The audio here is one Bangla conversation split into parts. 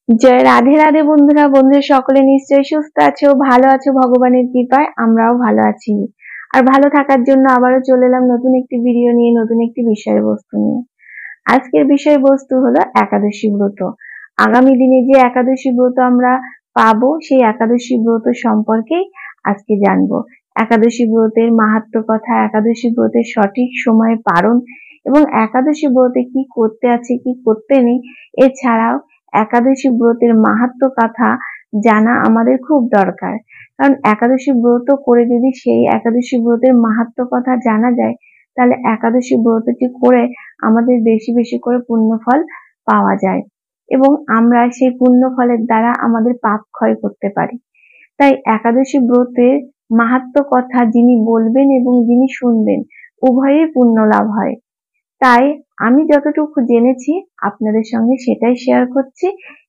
জয় রাধে রাধে বন্ধুরা। সকলে নিশ্চয়ই সুস্থ আছো, ভালো আছো ভগবানের কৃপায়। আমরাও ভালো আছি। আর ভালো থাকার জন্য আবারও চলে এলাম নতুন একটি ভিডিও নিয়ে, নতুন একটি বিষয়বস্তু নিয়ে। আজকের বিষয়বস্তু হলো একাদশী ব্রত। আগামী দিনে যে একাদশী ব্রত আমরা পাবো, সেই একাদশী ব্রত সম্পর্কেই আজকে জানবো। একাদশী ব্রতের মাহাত্ম্য কথা, একাদশী ব্রতের সঠিক সময়ে পালন এবং একাদশী ব্রতে কি করতে আছে কি করতে নেই, এছাড়াও একাদশী ব্রতের মাহাত্ম্য কথা জানা আমাদের খুব দরকার। কারণ একাদশী ব্রত করে যদি সেই একাদশী ব্রতের মাহাত্ম্য কথা জানা যায়, তাহলে একাদশী ব্রতটি করে আমাদের বেশি বেশি করে পুণ্য ফল পাওয়া যায় এবং আমরা সেই পুণ্য ফলের দ্বারা আমাদের পাপ ক্ষয় করতে পারি। তাই একাদশী ব্রতের মাহাত্ম্য কথা যিনি বলবেন এবং যিনি শুনবেন, উভয়েই পুণ্য লাভ হয়। তাই আমি যতটুকু জেনেছি আপনাদের সঙ্গে সেটাই শেয়ার করছি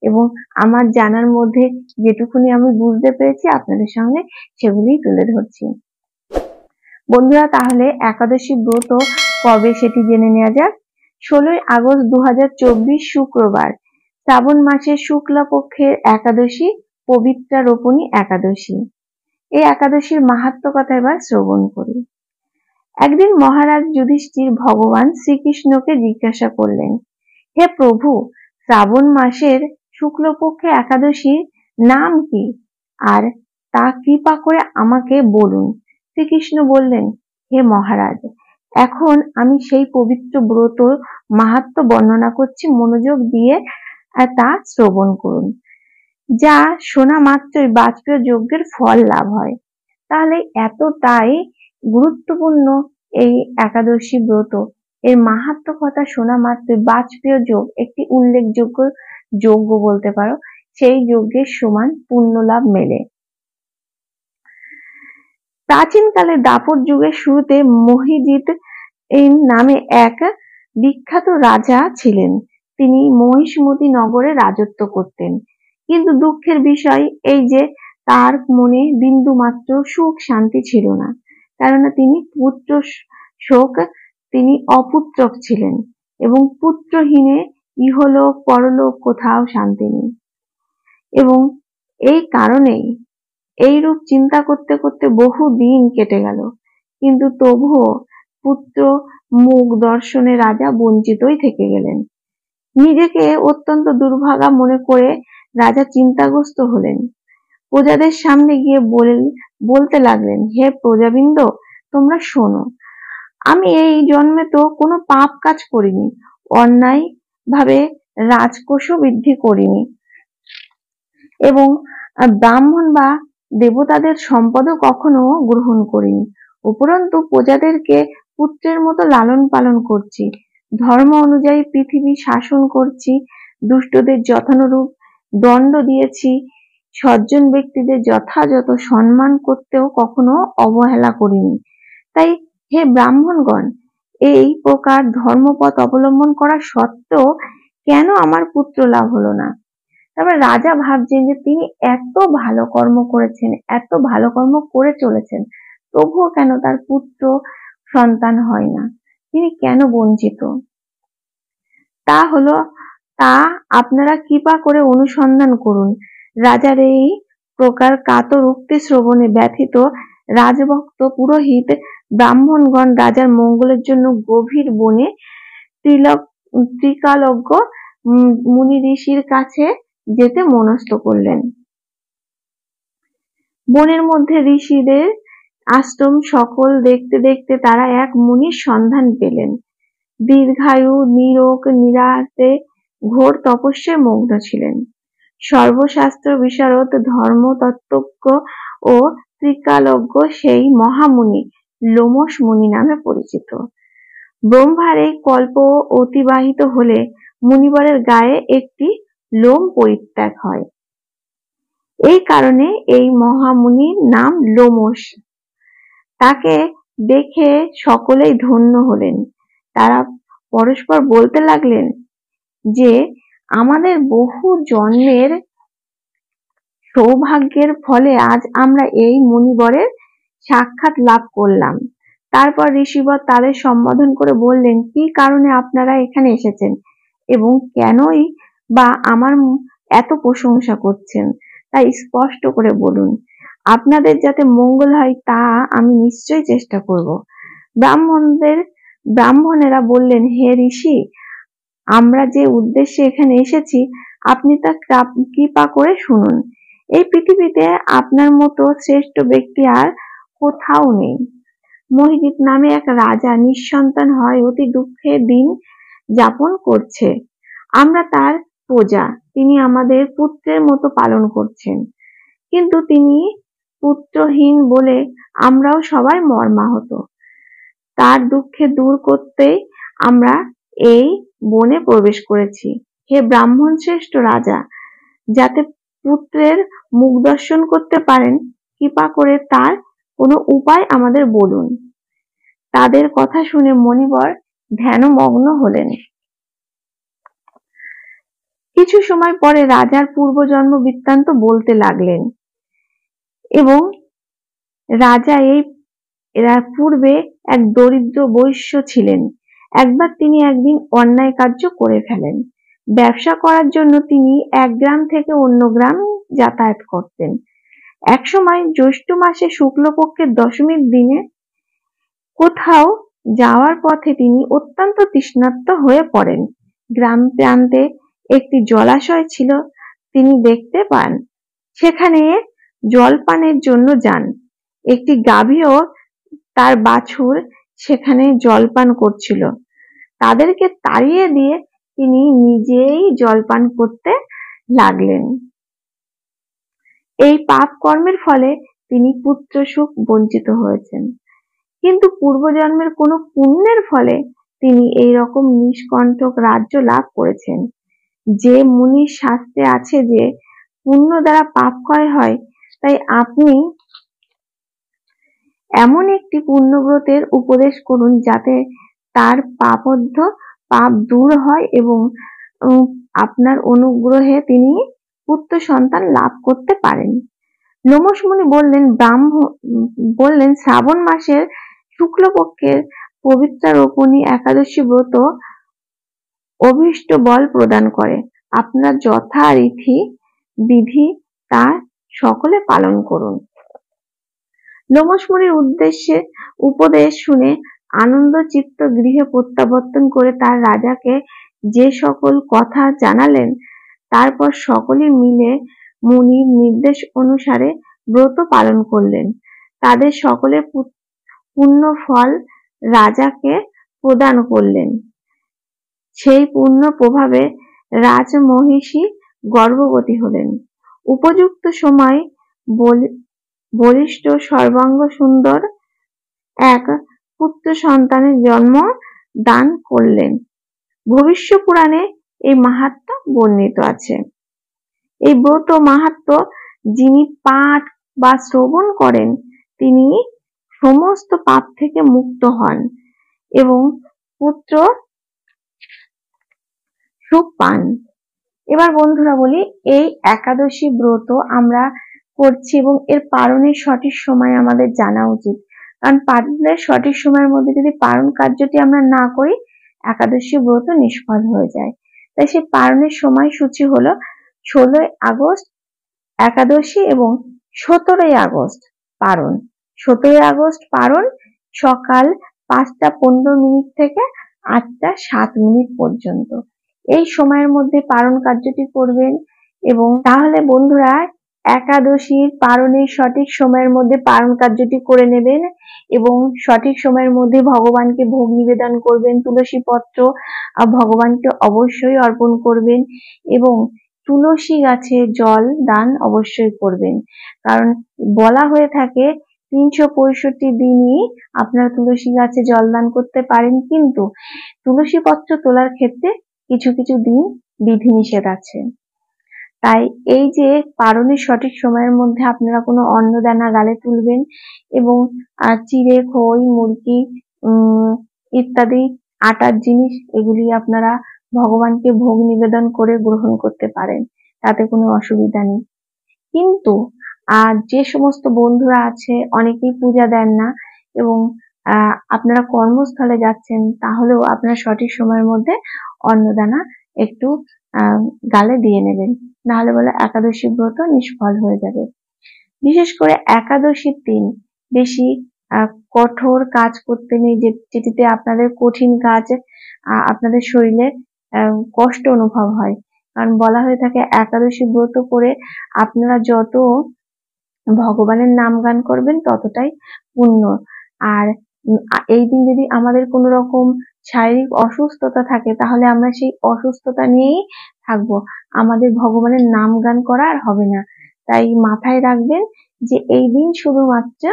এবং আমার জানার মধ্যে যেটুকুনি আমি বুঝতে পেরেছি আপনাদের সঙ্গে সেগুলি তুলে ধরছি। বন্ধুরা, তাহলে একাদশী ব্রত কবে সেটি জেনে নেওয়া যাক। 16ই আগস্ট 2024 শুক্রবার, শ্রাবণ মাসের শুক্লপক্ষের একাদশী, পবিত্রা রোপণী একাদশী। এই একাদশীর মাহাত্ম্য কথা এবার শ্রবণ করি। একদিন মহারাজ যুধিষ্ঠির ভগবান শ্রীকৃষ্ণকে জিজ্ঞাসা করলেন, হে প্রভু, শ্রাবণ মাসের শুক্লপক্ষে একাদশীর নাম কি, আর তা কৃপা করে আমাকে বলুন। শ্রীকৃষ্ণ বললেন, হে মহারাজ, এখন আমি সেই পবিত্র ব্রত মাহাত্ম্য বর্ণনা করছি, মনোযোগ দিয়ে তা শ্রবণ করুন। যা শোনা মাত্রই বাজপেয় যজ্ঞের ফল লাভ হয়। তাহলে এতটাই গুরুত্বপূর্ণ এই একাদশী ব্রত, এর মাহাত্ম্য কথা শোনা মাত্রই বাজপেয় যোগ, একটি উল্লেখযোগ্য যজ্ঞ বলতে পারো, সেই যজ্ঞের সমান পুণ্য লাভ মেলে। প্রাচীনকালে দাপর যুগের শুরুতে মহিজিৎ এই নামে এক বিখ্যাত রাজা ছিলেন। তিনি মহিষ্মতি নগরে রাজত্ব করতেন। কিন্তু দুঃখের বিষয় এই যে তার মনে বিন্দু মাত্র সুখ শান্তি ছিল না, কেননা তিনি পুত্র শোক, তিনি অপুত্রক ছিলেন এবং পুত্রহীনে ইহলোক পরলোক কোথাও শান্তি নেই। এবং এই কারণেই এইরূপ চিন্তা করতে করতে বহু দিন কেটে গেল, কিন্তু তবুও পুত্র মুখ দর্শনে রাজা বঞ্চিতই থেকে গেলেন। নিজেকে অত্যন্ত দুর্ভাগা মনে করে রাজা চিন্তাগ্রস্ত হলেন। প্রজাদের সামনে গিয়ে বলতে লাগলেন, হে প্রজাবৃন্দ, তোমরা শোনো, আমি এই জন্মে তো কোনো পাপ কাজ করিনি, অন্যায় ভাবে রাজকোষও বৃদ্ধি করিনি এবং ব্রাহ্মণ বা দেবতাদের সম্পদও কখনো গ্রহণ করিনি। উপরন্তু প্রজাদেরকে পুত্রের মতো লালন পালন করছি, ধর্ম অনুযায়ী পৃথিবী শাসন করছি, দুষ্টদের যথানুরূপ দণ্ড দিয়েছি, সজ্জন ব্যক্তিদের যথাযথ সম্মান করতেও কখনো অবহেলা করিনি। তাই হে ব্রাহ্মণগণ, এই প্রকার ধর্মপথ অবলম্বন করা সত্ত্বেও কেন আমার পুত্র লাভ হলো না? তারপর রাজা ভাবছেন যে তিনি এত ভালো কর্ম করেছেন, এত ভালো কর্ম করে চলেছেন, তবুও কেন তার পুত্র সন্তান হয় না, তিনি কেন বঞ্চিত? তা আপনারা কৃপা করে অনুসন্ধান করুন। রাজার এই প্রকার কাতর উক্তি শ্রবণে ব্যথিত রাজভক্ত পুরোহিত ব্রাহ্মণগণ রাজার মঙ্গলের জন্য গভীর বনে ত্রিকালজ্ঞ মুনি ঋষির কাছে যেতে মনস্থ করলেন। বনের মধ্যে ঋষিদের আশ্রম সকল দেখতে দেখতে তারা এক মুনির সন্ধান পেলেন। দীর্ঘায়ু, নিরোগ, নিরাতে ঘোর তপস্যায় মগ্ন ছিলেন। সর্বশাস্ত্র বিশারদ, ধর্মতত্ত্বজ্ঞ ও ত্রিকালজ্ঞ সেই মহামুনি লোমশ মুনি নামে পরিচিত। ব্রহ্মার এই কল্প অতিবাহিত হলে মুনিবরের গায়ে একটি লোম পরিত্যাগ হয়। এই কারণে এই মহামুনির নাম লোমশ। তাকে দেখে সকলেই ধন্য হলেন। তারা পরস্পর বলতে লাগলেন যে আমাদের বহু জন্মের সৌভাগ্যের ফলে আজ আমরা এই মুনিবরের সাক্ষাৎ লাভ করলাম। তারপর ঋষিবর তাদের সম্বোধন করে বললেন, কি কারণে আপনারা এখানে এসেছেন এবং কেনই বা আমার এত প্রশংসা করছেন, তাই স্পষ্ট করে বলুন, আপনাদের যাতে মঙ্গল হয় তা আমি নিশ্চয়ই চেষ্টা করব। ব্রাহ্মণেরা বললেন, হে ঋষি, আমরা যে উদ্দেশ্যে এখানে এসেছি আপনি তা কৃপা করে শুনুন। এই পৃথিবীতে আপনার মতো শ্রেষ্ঠ ব্যক্তি আর কোথাও নেই। মহিজিৎ নামে এক রাজা নিঃসন্তান হয় অতি দুঃখে দিন যাপন করছে। আমরা তার প্রজা, তিনি আমাদের পুত্রের মতো পালন করছেন, কিন্তু তিনি পুত্রহীন বলে আমরাও সবাই মর্মাহত। তার দুঃখে দূর করতে আমরা এই বনে প্রবেশ করেছি। হে ব্রাহ্মণ শ্রেষ্ঠ রাজা, যাতে পুত্রের মুখ দর্শন করতে পারেন, কৃপা করে তার কোনো উপায় আমাদের বলুন। তাদের কথা শুনে মণিবর ধ্যানমগ্ন হলেন। কিছু সময় পরে রাজার পূর্বজন্ম বৃত্তান্ত বলতে লাগলেন এবং রাজা এরা পূর্বে এক দরিদ্র বৈশ্য ছিলেন। একবার তিনি একদিন অন্যায় কার্য করে ফেলেন। ব্যবসা করার জন্য তিনি এক গ্রাম থেকে অন্য গ্রাম যাতায়াত করতেন। একসময় জ্যৈষ্ঠ মাসে শুক্লপক্ষের দশমীর দিনে কোথাও যাওয়ার পথে তিনি অত্যন্ত তৃষ্ণার্ত হয়ে পড়েন। গ্রাম প্রান্তে একটি জলাশয় ছিল, তিনি দেখতে পান। সেখানে জলপানের জন্য যান। একটি গাভীও তার বাছুর সেখানে জলপান করছিল। তাদেরকে তাড়িয়ে দিয়ে তিনি নিজেই জলপান করতে লাগলেন। এই পাপ কর্মের ফলে তিনি পুত্র সুখ বঞ্চিত হয়েছেন, কিন্তু পূর্বজন্মের কোনো পুণ্যের ফলে তিনি এই রকম নিষ্কণ্টক রাজ্য লাভ করেছেন। যে মুনির শাস্ত্রে আছে যে পুণ্য দ্বারা পাপ ক্ষয় হয়, তাই আপনি এমন একটি পুণ্যব্রতের উপদেশ করুন যাতে তার পাপ দূর হয় এবং আপনার অনুগ্রহে তিনি পুত্র সন্তান লাভ করতে পারেন। লোমশ মুনি বললেন, শ্রাবণ মাসের শুক্লপক্ষের পবিত্রারোপণী একাদশী ব্রত অভীষ্ট বল প্রদান করে। আপনার যথারীতি বিধি তা সকলে পালন করুন। লোমশ মুনির উপদেশ শুনে আনন্দ চিত্ত গৃহে প্রত্যাবর্তন করে তার রাজাকে যে সকল কথা জানালেন, তারপর সকলে মিলে মুনির নির্দেশ অনুসারে ব্রত পালন করলেন। তাদের সকলের পুণ্য ফল রাজাকে প্রদান করলেন। সেই পুণ্য প্রভাবে রাজমহিষী গর্ভবতী হলেন। উপযুক্ত সময় বলিষ্ঠ সর্বাঙ্গ সুন্দর এক পুত্র সন্তানের জন্ম দান করলেন। ভবিষ্য পুরাণে এই মাহাত্ম্য বর্ণিত আছে। এই ব্রত মাহাত্ম্য যিনি পাঠ বা শ্রবণ করেন তিনি সমস্ত পাপ থেকে মুক্ত হন এবং পুত্র সুখ পান। এবার বন্ধুরা বলি, এই একাদশী ব্রত আমরা করছি এবং এর পালনের সঠিক সময় আমাদের জানা উচিত, কারণ পালনের সঠিক সময়ের মধ্যে যদি পালন কার্যটি আমরা না করি, একাদশী ব্রত নিষ্ফল হয়ে যায়। তাই সেই পালনের সময়সূচি হলো 16 আগস্ট একাদশী এবং 17 আগস্ট পারণ। 17 আগস্ট পারণ সকাল 5:15 থেকে 8:07 পর্যন্ত। এই সময়ের মধ্যে পালন কার্যটি করবেন এবং তাহলে বন্ধুরা একাদশীর পালনের সঠিক সময়ের মধ্যে পালন কার্যটি করে নেবেন এবং সঠিক সময়ের মধ্যে ভগবানকে ভোগ নিবেদন করবেন। তুলসী পত্র ভগবানকে অবশ্যই অর্পণ করবেন এবং তুলসী গাছে জল দান অবশ্যই করবেন, কারণ বলা হয়ে থাকে 365 দিনই আপনারা তুলসী গাছে জল দান করতে পারেন, কিন্তু তুলসী পত্র তোলার ক্ষেত্রে কিছু কিছু দিন বিধিনিষেধ আছে। তাই এই যে পালনের সঠিক সময়ের মধ্যে আপনারা কোনো অন্নদানা গালে তুলবেন এবং চিড়ে, খই, মুরগি ইত্যাদি আটার জিনিস এগুলি আপনারা ভগবানকে ভোগ নিবেদন করে গ্রহণ করতে পারেন, তাতে কোনো অসুবিধা নেই। কিন্তু যে সমস্ত বন্ধুরা আছে অনেকেই পূজা দেন না এবং আপনারা কর্মস্থলে যাচ্ছেন, তাহলেও আপনারা সঠিক সময়ের মধ্যে অন্নদানা একটু গালে দিয়ে নেবেন। নাহলে বলে একাদশী ব্রত নিষ্ফল হয়ে যাবে। বিশেষ করে একাদশীর দিন বেশি কঠোর কাজ করতে নেই, যেটিতে আপনাদের কঠিন কাজ, আপনাদের শরীরে কষ্ট অনুভব হয়। কারণ বলা হয়ে থাকে একাদশী ব্রত করে আপনারা যত ভগবানের নাম গান করবেন ততটাই পুণ্য। আর এই দিন যদি আমাদের কোনো রকম শারীরিক অসুস্থতা থাকে তাহলে আমরা সেই অসুস্থতা নিয়েই থাকবো, আমাদের ভগবানের নাম গান করা আর হবে না। তাই মাথায় রাখবেন যে এই দিন শুধুমাত্র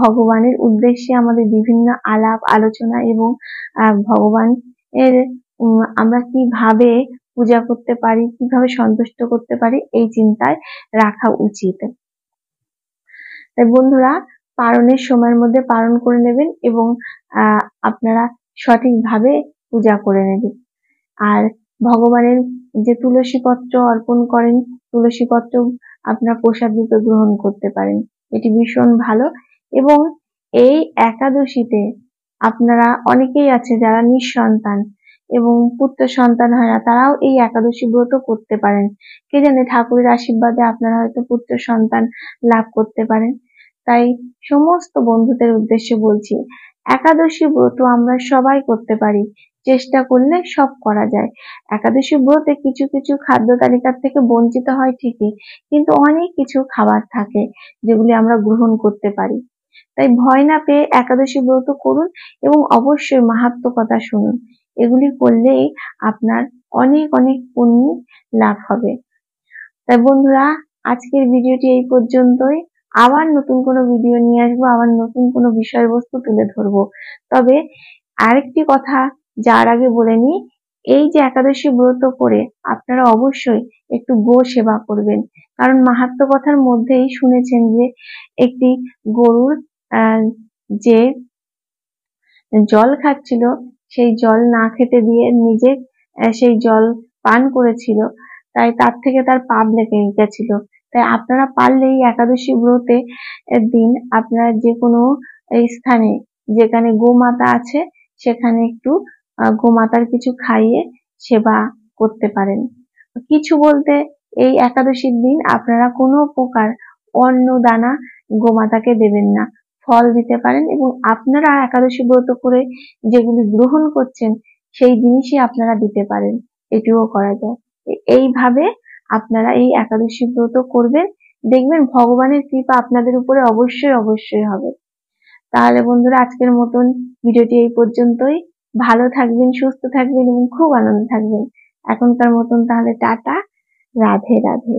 ভগবানের উদ্দেশ্যে আমাদের বিভিন্ন আলাপ আলোচনা এবং ভগবানের আমরা কিভাবে পূজা করতে পারি, কিভাবে সন্তুষ্ট করতে পারি, এই চিন্তায় রাখা উচিত। তাই বন্ধুরা, পারণের সময়ের মধ্যে পালন করে নেবেন এবং আপনারা সঠিকভাবে পূজা করে নেবেন। আর ভগবানের যে তুলসী পত্র অর্পণ করেন, তুলসী পত্র আপনারা প্রসাদ রূপে গ্রহণ করতে পারেন, এটি ভীষণ ভালো। এবং এই একাদশীতে আপনারা অনেকেই আছে যারা নিঃসন্তান এবং পুত্র সন্তান হয় না, তারাও এই একাদশী ব্রত করতে পারেন। কে জানে, ঠাকুরের আশীর্বাদে আপনারা হয়তো পুত্র সন্তান লাভ করতে পারেন। তাই সমস্ত বন্ধুদের উদ্দেশ্যে বলছি, একাদশী ব্রত আমরা সবাই করতে পারি, চেষ্টা করলে সব করা যায়। একাদশী ব্রতে কিছু কিছু খাদ্য তালিকার থেকে বঞ্চিত হয় ঠিকই, কিন্তু অনেক কিছু খাবার থাকে যেগুলি আমরা গ্রহণ করতে পারি। তাই ভয় না পেয়ে একাদশী ব্রত করুন এবং অবশ্যই মাহাত্ম্য কথা শুনুন। এগুলি করলেই আপনার অনেক অনেক পুণ্য লাভ হবে। তাই বন্ধুরা, আজকের ভিডিওটি এই পর্যন্তই। আবার নতুন কোনো ভিডিও নিয়ে আসবো, আবার নতুন কোনো বিষয়বস্তু তুলে ধরবো। তবে আরেকটি কথা যার আগে বলে নিই, এই যে একাদশী ব্রত করে আপনারা অবশ্যই একটু গো সেবা করবেন। কারণ মাহাত্ম্য কথার মধ্যেই শুনেছেন যে একটি গরুর যে জল খাচ্ছিল, সেই জল না খেতে দিয়ে নিজে সেই জল পান করেছিল, তাই তার থেকে তার পাপ লেগে গেছিল। তাই আপনারা পারলে এই একাদশী ব্রতে দিন আপনারা যে কোনো স্থানে যেখানে গোমাতা আছে সেখানে একটু গোমাতার কিছু খাইয়ে সেবা করতে পারেন। কিছু বলতে এই একাদশীর দিন আপনারা কোনো প্রকার অন্ন দানা গোমাতাকে দেবেন না, ফল দিতে পারেন এবং আপনারা একাদশী ব্রত করে যেগুলি গ্রহণ করছেন সেই জিনিসই আপনারা দিতে পারেন, এটিও করা যায়। এইভাবে আপনারা এই একাদশী ব্রত করবেন, দেখবেন ভগবানের কৃপা আপনাদের উপরে অবশ্যই অবশ্যই হবে। তাহলে বন্ধুরা, আজকের মতন ভিডিওটি এই পর্যন্তই। ভালো থাকবেন, সুস্থ থাকবেন এবং খুব আনন্দ থাকবেন। এখনকার মতন তাহলে টাটা, রাধে রাধে।